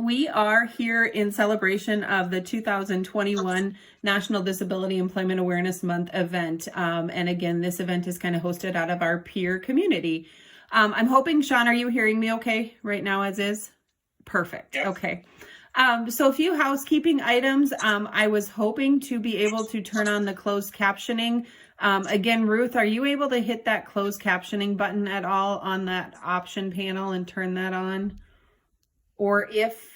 We are here in celebration of the 2021 National Disability Employment Awareness Month event. And again, this event is kind of hosted out of our peer community. I'm hoping, Shawn, are you hearing me okay right now as is? Perfect. Yep. Okay. So a few housekeeping items. I was hoping to be able to turn on the closed captioning. Again, Ruth, are you able to hit that closed captioning button at all on that option panel and turn that on? Or if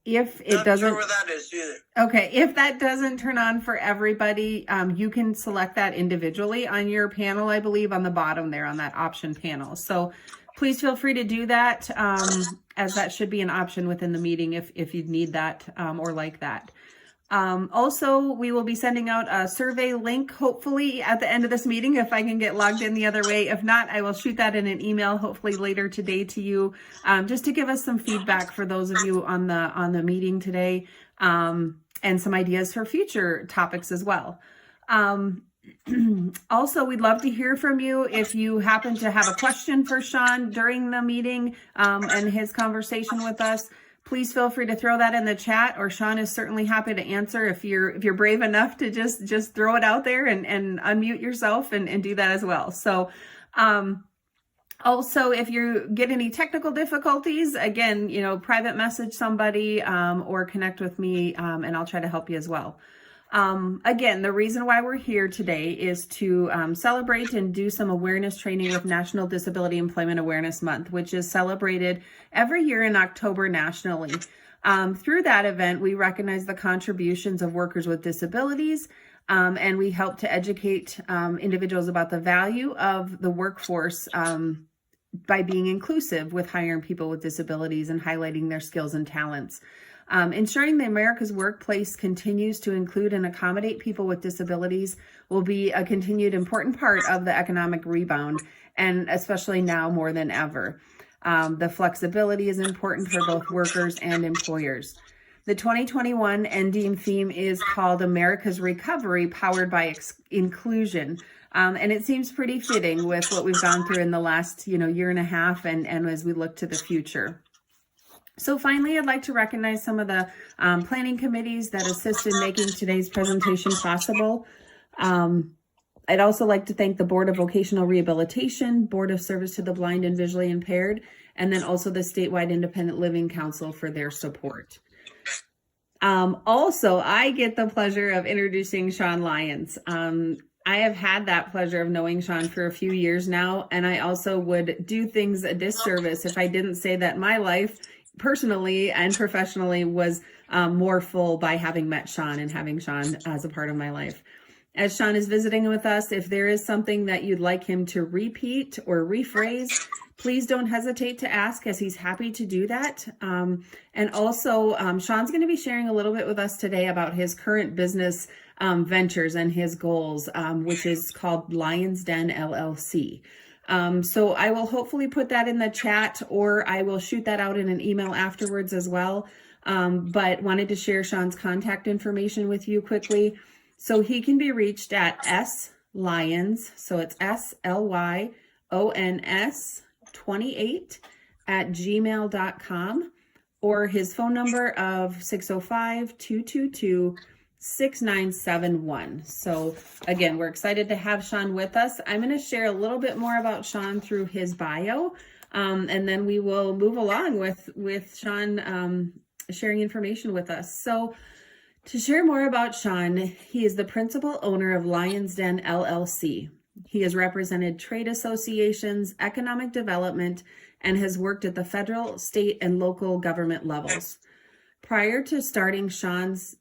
it Not doesn't, sure where that is either. Okay, if that doesn't turn on for everybody, you can select that individually on your panel, I believe, on the bottom there on that option panel. So please feel free to do that, as that should be an option within the meeting if you need that or like that. Also, we will be sending out a survey link, hopefully at the end of this meeting, if I can get logged in the other way. If not, I will shoot that in an email, hopefully later today to you, just to give us some feedback for those of you on the meeting today, and some ideas for future topics as well. Also, we'd love to hear from you if you happen to have a question for Shawn during the meeting and his conversation with us. Please feel free to throw that in the chat, or Shawn is certainly happy to answer if you're brave enough to just throw it out there and unmute yourself and do that as well. So also, if you get any technical difficulties, again, private message somebody or connect with me and I'll try to help you as well. Again, the reason why we're here today is to celebrate and do some awareness training with National Disability Employment Awareness Month, which is celebrated every year in October nationally. Through that event, we recognize the contributions of workers with disabilities, and we help to educate individuals about the value of the workforce by being inclusive with hiring people with disabilities and highlighting their skills and talents. Ensuring that America's workplace continues to include and accommodate people with disabilities will be a continued important part of the economic rebound, and especially now more than ever. The flexibility is important for both workers and employers. The 2021 NDEAM theme is called America's Recovery Powered by Inclusion. And it seems pretty fitting with what we've gone through in the last year and a half and as we look to the future. So finally, I'd like to recognize some of the planning committees that assist in making today's presentation possible. I'd also like to thank the Board of Vocational Rehabilitation, Board of Service to the Blind and Visually Impaired, and then also the Statewide Independent Living Council for their support. Also, I get the pleasure of introducing Shawn Lyons. I have had that pleasure of knowing Shawn for a few years now, and I also would do things a disservice if I didn't say that my life personally and professionally was more full by having met Shawn and having Shawn as a part of my life. As Shawn is visiting with us, if there is something that you'd like him to repeat or rephrase, please don't hesitate to ask, as he's happy to do that. And also, Shawn's going to be sharing a little bit with us today about his current business ventures and his goals, which is called Lyons Den LLC. So I will hopefully put that in the chat, or I will shoot that out in an email afterwards as well. But wanted to share Shawn's contact information with you quickly. So he can be reached at slyons, so it's SLYONS 28 at gmail.com, or his phone number of 605-222-6971. So again, we're excited to have Shawn with us. I'm going to share a little bit more about Shawn through his bio, and then we will move along with Shawn sharing information with us. So to share more about Shawn, he is the principal owner of Lyons Den LLC. He has represented trade associations, economic development, and has worked at the federal, state, and local government levels. Prior to starting Lyons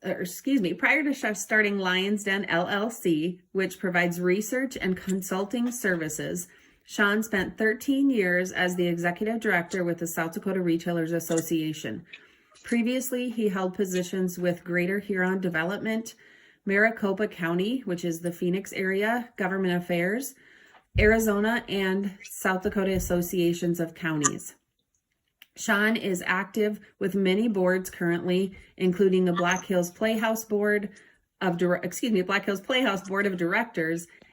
Den LLC, which provides research and consulting services, Shawn spent 13 years as the executive director with the South Dakota Retailers Association. Previously, he held positions with Greater Huron Development, Maricopa County, which is the Phoenix area, Government Affairs, Arizona, and South Dakota Associations of Counties. Shawn is active with many boards currently, including the Black Hills Playhouse Board of Directors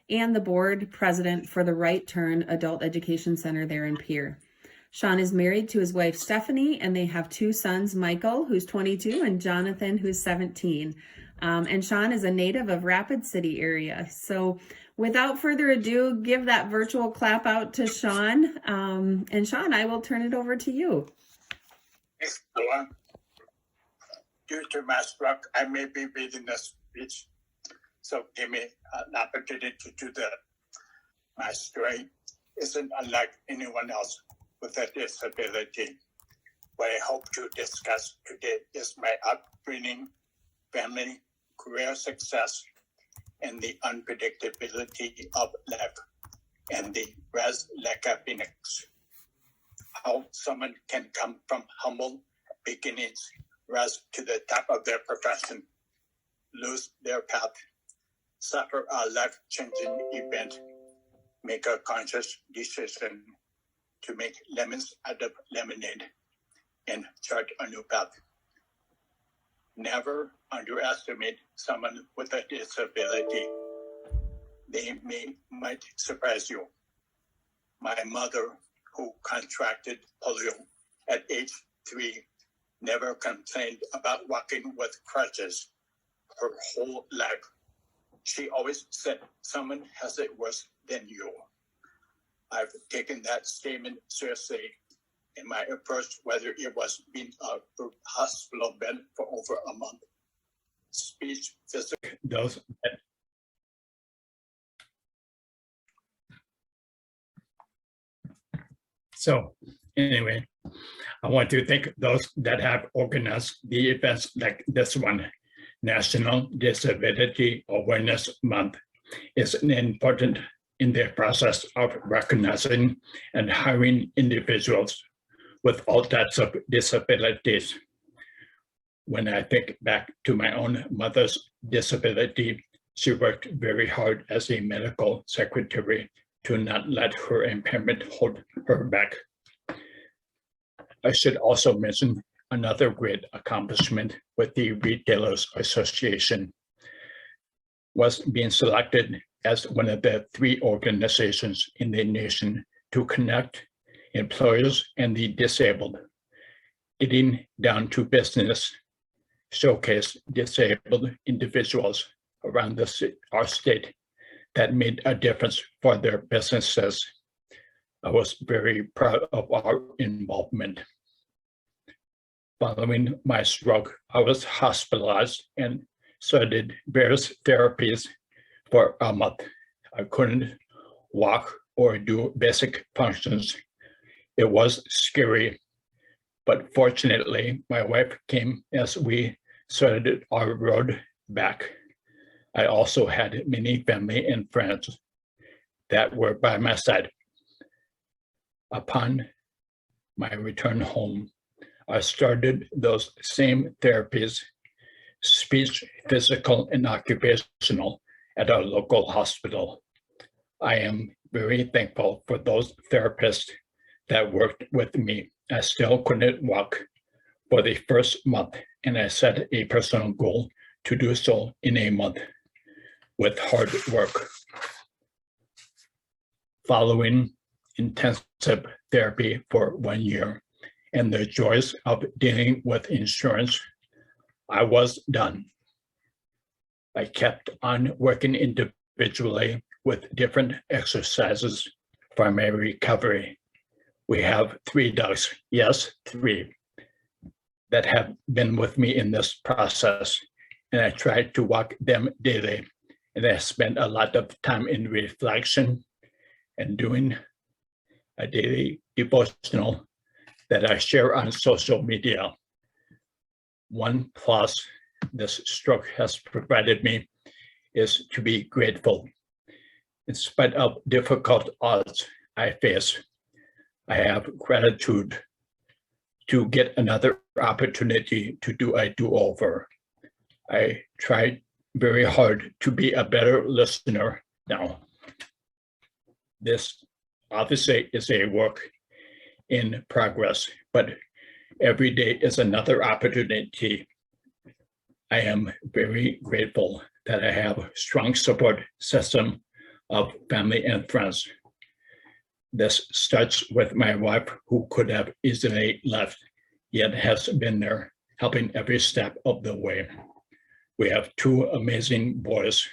and the board president for the Right Turn Adult Education Center there in Pierre. Shawn is married to his wife, Stephanie, and they have two sons, Michael, who's 22, and Jonathan, who's 17. And Shawn is a native of Rapid City area. So without further ado, give that virtual clap out to Shawn. And Shawn, I will turn it over to you. Thanks, Laura. Due to my stroke, I may be reading the speech. So give me an opportunity to do that. My story isn't unlike anyone else with a disability. What I hope to discuss today is my upbringing, family, career success, and the unpredictability of life, and the res happiness. How someone can come from humble beginnings, rise to the top of their profession, lose their path, suffer a life-changing event, make a conscious decision to make lemons out of lemonade, and chart a new path. Never underestimate someone with a disability. They might surprise you. My mother, who contracted polio at age 3, never complained about walking with crutches her whole life. She always said, someone has it worse than you. I've taken that statement seriously in my approach, whether it was being a hospital bed for over a month. Speech, physical. Those So anyway, I want to thank those that have organized the events like this one. National Disability Awareness Month is important in the process of recognizing and hiring individuals with all types of disabilities. When I think back to my own mother's disability, she worked very hard as a medical secretary to not let her impairment hold her back. I should also mention another great accomplishment with the Retailers Association was being selected as one of the 3 organizations in the nation to connect employers and the disabled, getting down to business, showcase disabled individuals around our state that made a difference for their businesses. I was very proud of our involvement. Following my stroke, I was hospitalized and started various therapies for a month. I couldn't walk or do basic functions. It was scary, but fortunately, my wife came as we started our road back. I also had many family and friends that were by my side. Upon my return home, I started those same therapies, speech, physical, and occupational, at our local hospital. I am very thankful for those therapists that worked with me. I still couldn't walk for the first month, and I set a personal goal to do so in a month with hard work. Following intensive therapy for 1 year and the joys of dealing with insurance, I was done. I kept on working individually with different exercises for my recovery. We have 3 dogs, yes, 3, that have been with me in this process, and I try to walk them daily. And I spend a lot of time in reflection and doing a daily devotional that I share on social media. One plus this stroke has provided me is to be grateful. In spite of difficult odds I face, I have gratitude to get another opportunity to do a do-over. I tried very hard to be a better listener now. This obviously is a work in progress, but every day is another opportunity. I am very grateful that I have a strong support system of family and friends. This starts with my wife, who could have easily left, yet has been there, helping every step of the way. We have two amazing boys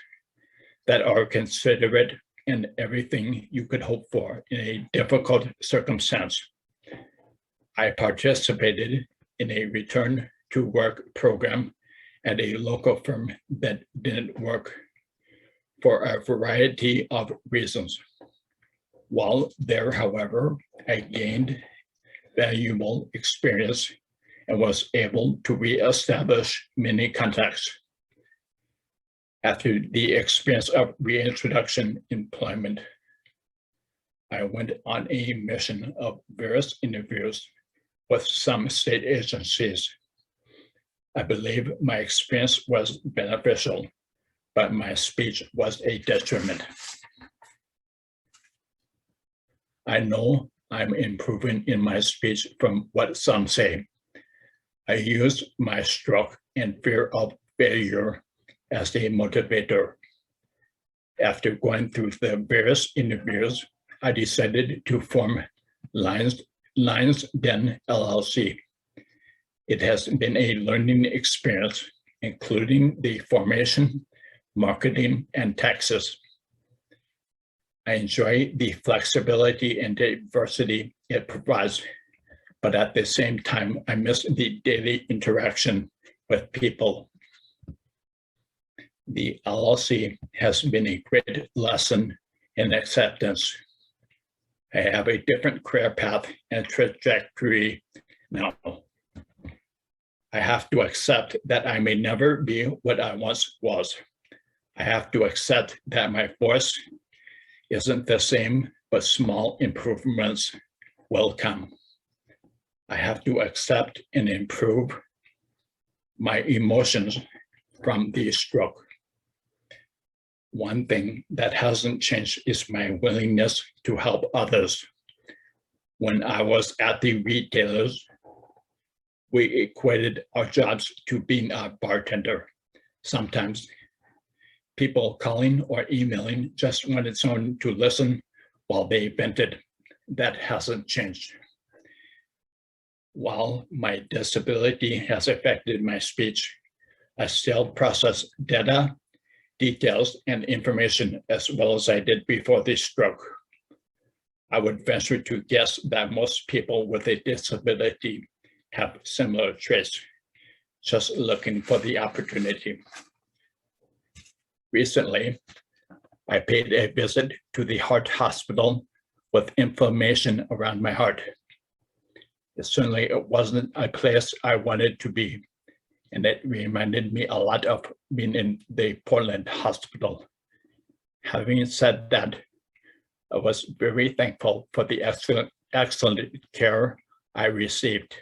that are considerate and everything you could hope for in a difficult circumstance. I participated in a return to work program at a local firm that didn't work for a variety of reasons. While there, however, I gained valuable experience and was able to reestablish many contacts. After the experience of reintroduction employment, I went on a mission of various interviews with some state agencies. I believe my experience was beneficial, but my speech was a detriment. I know I'm improving in my speech from what some say. I use my stroke and fear of failure as a motivator. After going through the various interviews, I decided to form Lyons Den LLC. It has been a learning experience, including the formation, marketing, and taxes. I enjoy the flexibility and diversity it provides, but at the same time, I miss the daily interaction with people. The LLC has been a great lesson in acceptance. I have a different career path and trajectory now. I have to accept that I may never be what I once was. I have to accept that my voice isn't the same, but small improvements will come. I have to accept and improve my emotions from the stroke. One thing that hasn't changed is my willingness to help others. When I was at the retailers, we equated our jobs to being a bartender. Sometimes people calling or emailing just wanted someone to listen while they vented. That hasn't changed. While my disability has affected my speech, I still process data, details, and information as well as I did before the stroke. I would venture to guess that most people with a disability have similar traits, just looking for the opportunity. Recently, I paid a visit to the heart hospital with inflammation around my heart. Certainly, it wasn't a place I wanted to be, and it reminded me a lot of being in the Portland hospital. Having said that, I was very thankful for the excellent care I received.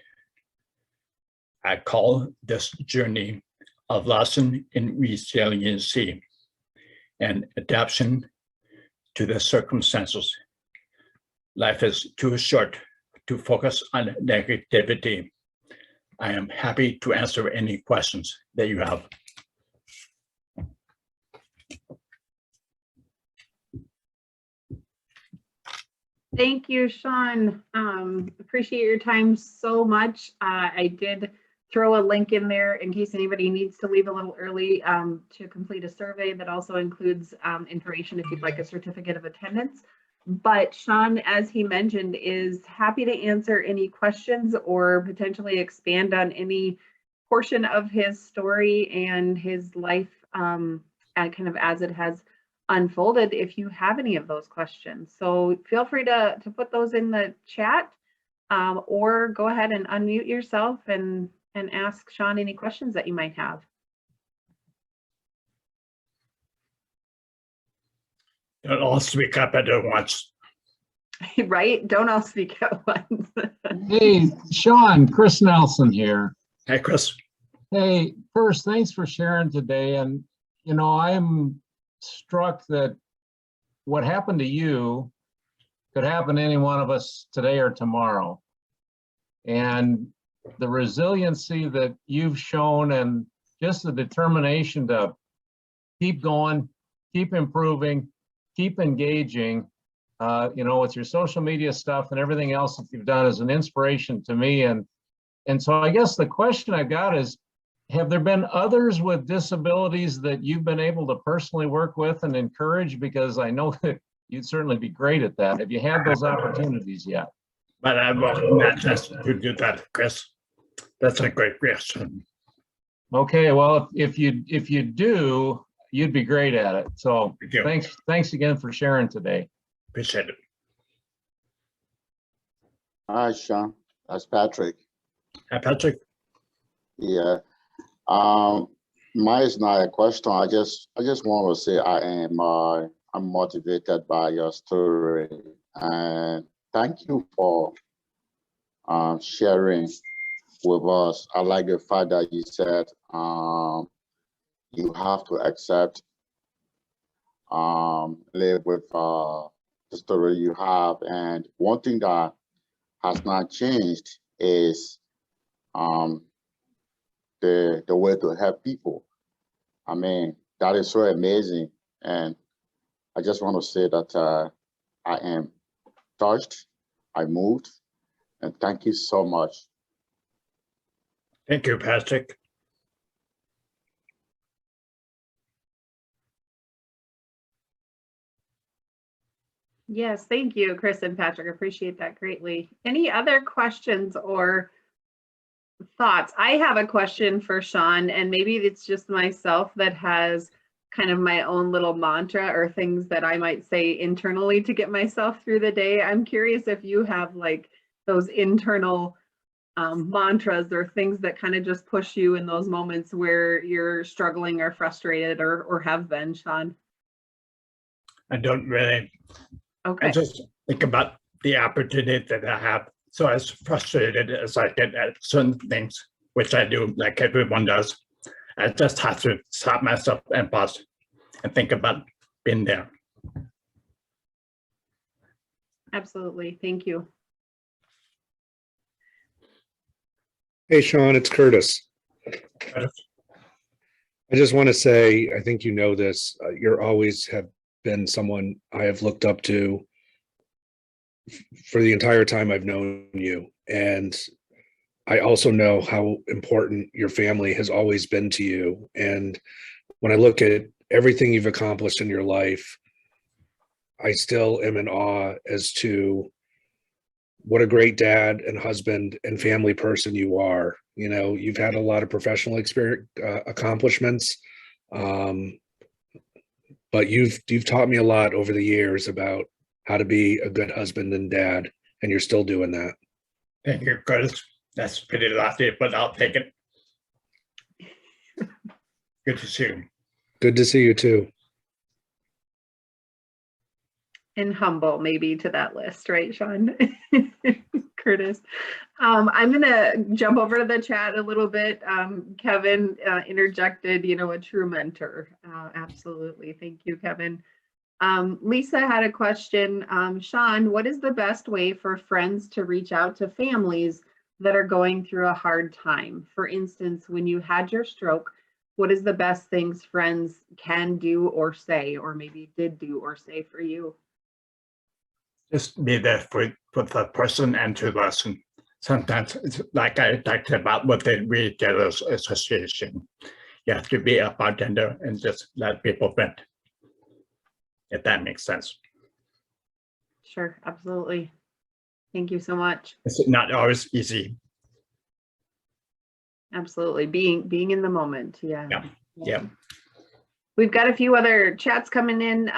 I call this journey a lesson in resiliency and adaptation to the circumstances. Life is too short to focus on negativity. I am happy to answer any questions that you have. Thank you, Shawn. Appreciate your time so much. I did throw a link in there in case anybody needs to leave a little early to complete a survey that also includes information if you'd like a certificate of attendance. But Shawn, as he mentioned, is happy to answer any questions or potentially expand on any portion of his story and his life and kind of as it has unfolded if you have any of those questions. So feel free to put those in the chat or go ahead and unmute yourself and ask Shawn any questions that you might have. Don't all speak up at once. Right? Don't all speak at once. Hey, Shawn, Chris Nelson here. Hi, Chris. Hey, first, thanks for sharing today. And, you know, I'm struck that what happened to you could happen to any one of us today or tomorrow. And the resiliency that you've shown and just the determination to keep going, keep improving, keep engaging, with your social media stuff and everything else that you've done is an inspiration to me. And so I guess the question I've got is, have there been others with disabilities that you've been able to personally work with and encourage? Because I know that you'd certainly be great at that. Have you had those opportunities yet? But I will not just to do that, Chris. That's a great question. Okay, well, if you do, you'd be great at it. So Thank you. thanks again for sharing today. Appreciate it. Hi, Sean. That's Patrick. Hi, Patrick. Yeah. Mine is not a question. I just want to say I'm motivated by your story, and thank you for sharing with us. I like the fact that you said you have to accept, live with the story you have, and one thing that has not changed is the way to help people. I mean, that is so amazing. And I just want to say that I am touched, I moved, and thank you so much. Thank you, Patrick. Yes, thank you, Chris and Patrick. I appreciate that greatly. Any other questions or thoughts? I have a question for Shawn, and maybe it's just myself that has kind of my own little mantra or things that I might say internally to get myself through the day. I'm curious if you have like those internal mantras or things that kind of just push you in those moments where you're struggling or frustrated or have been, Shawn. I don't really. Okay. I just think about the opportunity that I have. So as frustrated as I get at certain things, which I do, like everyone does, I just have to stop myself and pause and think about being there. Absolutely. Thank you. Hey, Shawn, it's Curtis. I just want to say, I think you know this, you're always have been someone I have looked up to for the entire time I've known you. And I also know how important your family has always been to you. And when I look at everything you've accomplished in your life, I still am in awe as to what a great dad and husband and family person you are. You know, you've had a lot of professional experience, accomplishments, but you've taught me a lot over the years about how to be a good husband and dad, and you're still doing that. Thank you, Curtis. That's pretty lofty, but I'll take it. Good to see you. Good to see you too. And humble maybe to that list, right, Shawn? Curtis. I'm gonna jump over to the chat a little bit. Kevin interjected, a true mentor. Absolutely. Thank you, Kevin. Lisa had a question. Shawn, what is the best way for friends to reach out to families that are going through a hard time? For instance, when you had your stroke, what is the best things friends can do or say, or maybe did do or say for you? Just be there for the person and to listen. Sometimes it's like I talked about with the Retailers Association. You have to be a bartender and just let people vent, if that makes sense. Sure, absolutely. Thank you so much. It's not always easy. Absolutely. Being in the moment. Yeah. Yeah. We've got a few other chats coming in.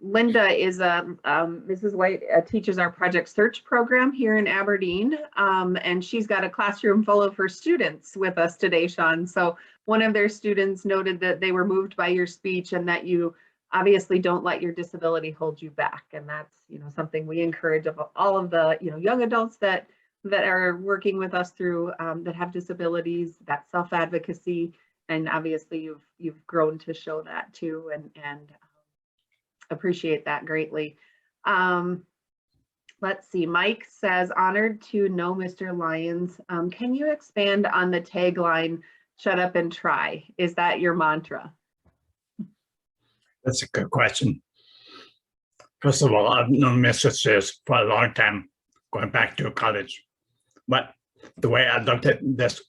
Linda is Mrs. White teaches our Project Search program here in Aberdeen. And she's got a classroom full of her students with us today, Shawn. So one of their students noted that they were moved by your speech and that you obviously don't let your disability hold you back. And that's, something we encourage of all of the, young adults that are working with us through that have disabilities, that self-advocacy. And obviously you've grown to show that too, and appreciate that greatly. Let's see, Mike says, honored to know Mr. Lyons. Can you expand on the tagline, shut up and try? Is that your mantra? That's a good question. First of all, I've known Mrs. Sears for a long time, going back to college. But the way I looked at this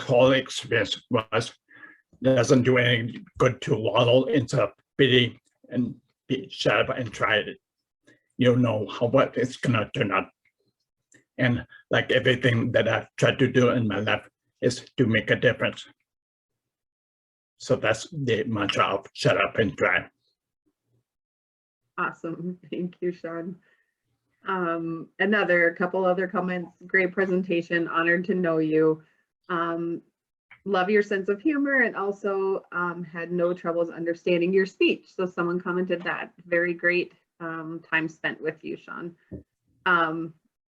whole experience was, it doesn't do any good to waddle into pity and be shut up and try it. You don't know what it's gonna turn out. And like everything that I've tried to do in my life is to make a difference. So that's the mantra of shut up and try. Awesome. Thank you, Shawn. A couple other comments. Great presentation. Honored to know you. Love your sense of humor, and also had no troubles understanding your speech. So someone commented that. Very great time spent with you, Shawn.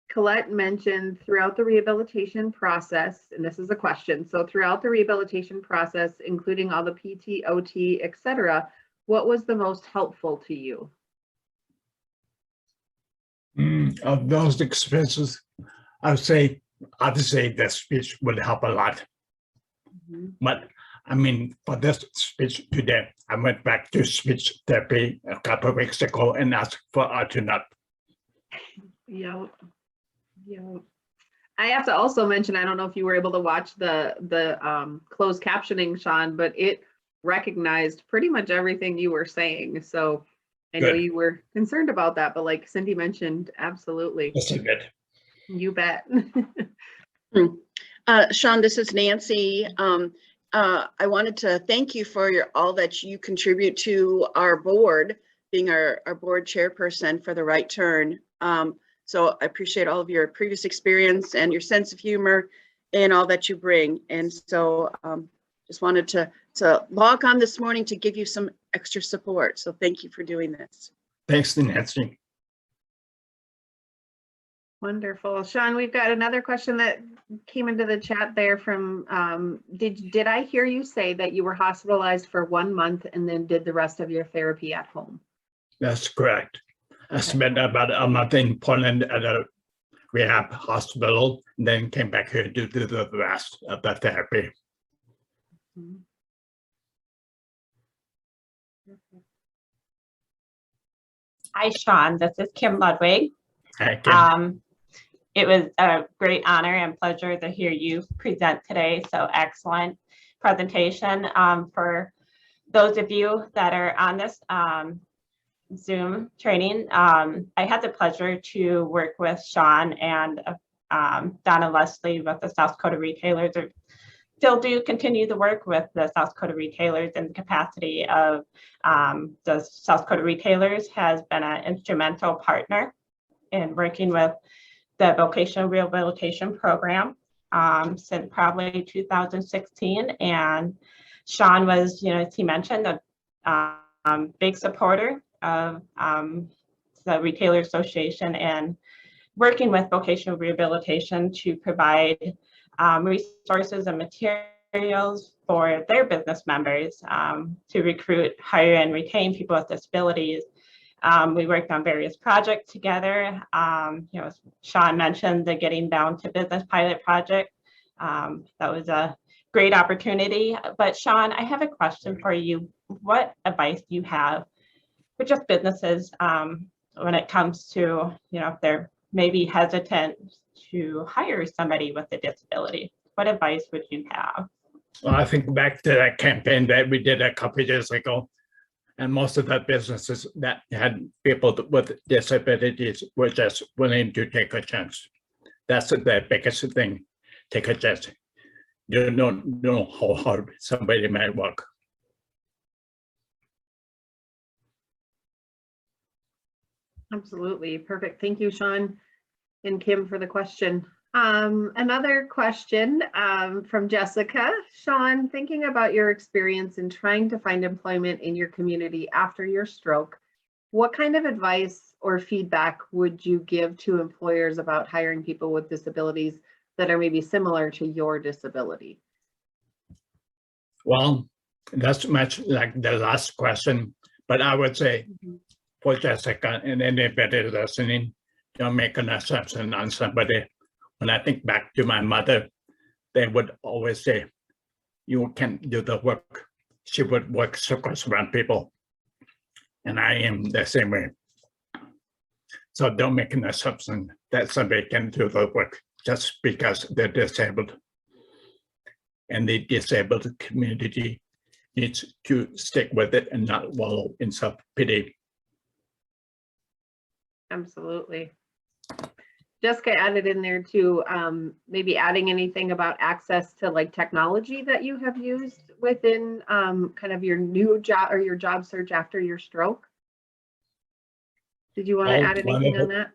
Colette mentioned throughout the rehabilitation process, and this is a question. So throughout the rehabilitation process, including all the PT, OT, etc., what was the most helpful to you? Of those experiences, I would say, obviously, the speech would help a lot. But I mean, for this speech today, I went back to speech therapy a couple of weeks ago and asked for alternate. Yeah. I have to also mention, I don't know if you were able to watch the closed captioning, Shawn, but it recognized pretty much everything you were saying. So I know you were concerned about that, but like Cindy mentioned, absolutely. Just a bit. You bet. Shawn, this is Nancy. I wanted to thank you for all that you contribute to our board, being our board chairperson for the Right Turn. So I appreciate all of your previous experience and your sense of humor and all that you bring. And so just wanted to log on this morning to give you some extra support. So thank you for doing this. Thanks, Nancy. Wonderful. Shawn, we've got another question that came into the chat there from, did I hear you say that you were hospitalized for 1 month and then did the rest of your therapy at home? That's correct. I spent about a month in Poland at a rehab hospital, and then came back here to do the rest of the therapy. Hi, Shawn. This is Kim Ludwig. Hi, Kim. It was a great honor and pleasure to hear you present today. So excellent presentation. For those of you that are on this Zoom training, I had the pleasure to work with Shawn and Donna Leslie with the South Dakota Retailers, or still do continue to work with the South Dakota Retailers in the capacity of the South Dakota Retailers has been an instrumental partner in working with the vocational rehabilitation program since probably 2016. And Shawn was, as he mentioned, a big supporter of the Retailer Association and working with vocational rehabilitation to provide resources and materials for their business members to recruit, hire, and retain people with disabilities. We worked on various projects together. Shawn mentioned the Getting Down to Business pilot project. That was a great opportunity. But Shawn, I have a question for you. What advice do you have for just businesses when it comes to, if they're maybe hesitant to hire somebody with a disability? What advice would you have? Well, I think back to that campaign that we did a couple of years ago, and most of the businesses that had people with disabilities were just willing to take a chance. That's the biggest thing, take a chance. You don't know how hard somebody might work. Absolutely. Perfect. Thank you, Shawn and Kim, for the question. Another question from Jessica. Shawn, thinking about your experience in trying to find employment in your community after your stroke, what kind of advice or feedback would you give to employers about hiring people with disabilities that are maybe similar to your disability? Well, that's much like the last question, but I would say for Jessica and anybody listening, don't make an assumption on somebody. When I think back to my mother, they would always say, you can't do the work. She would work circles around people. And I am the same way. So don't make an assumption that somebody can do the work just because they're disabled. And the disabled community needs to stick with it and not wallow in self-pity. Absolutely. Jessica added in there too, maybe adding anything about access to like technology that you have used within kind of your new job or your job search after your stroke. Did you want to add anything on that?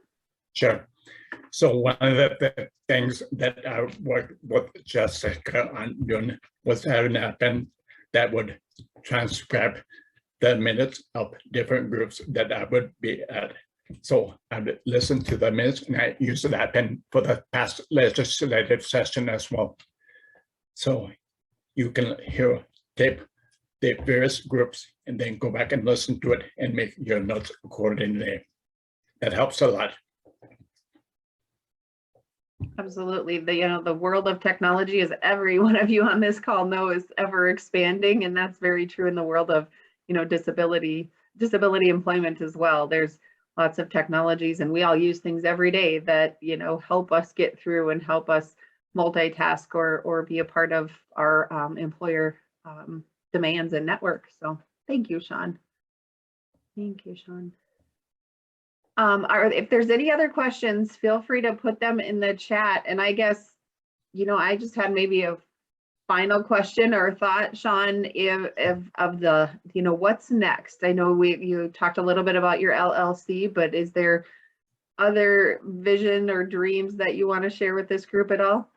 Sure. So one of the things that I worked with Jessica on doing was having a pen that would transcribe the minutes of different groups that I would be at. So I would listen to the minutes and I used that pen for the past legislative session as well. So you can hear tape the various groups and then go back and listen to it and make your notes accordingly. That helps a lot. Absolutely. The world of technology, as every one of you on this call know, is ever expanding, and that's very true in the world of disability employment as well. There's lots of technologies, and we all use things every day that help us get through and help us multitask or be a part of our employer demands and network. So thank you, Shawn. Thank you, Shawn. If there's any other questions, feel free to put them in the chat. And I guess, I just had maybe a final question or thought, Shawn, if of the, what's next? I know you talked a little bit about your LLC, but is there other vision or dreams that you want to share with this group at all?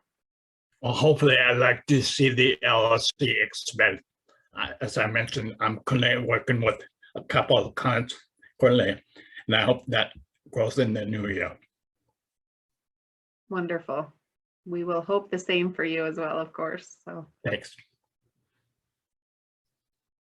Well, hopefully I'd like to see the LLC expand. As I mentioned, I'm currently working with a couple of clients currently, and I hope that grows in the new year. Wonderful. We will hope the same for you as well, of course. So Thanks.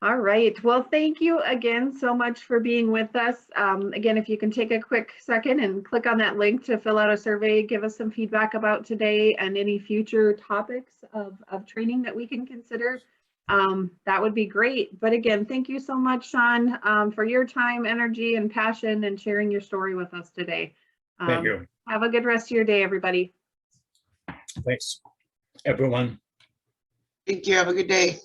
all right. Well, thank you again so much for being with us. Again, if you can take a quick second and click on that link to fill out a survey, give us some feedback about today and any future topics of training that we can consider. That would be great. But again, thank you so much, Shawn, for your time, energy, and passion and sharing your story with us today. Thank you. Have a good rest of your day, everybody. Thanks, everyone. Thank you. Have a good day.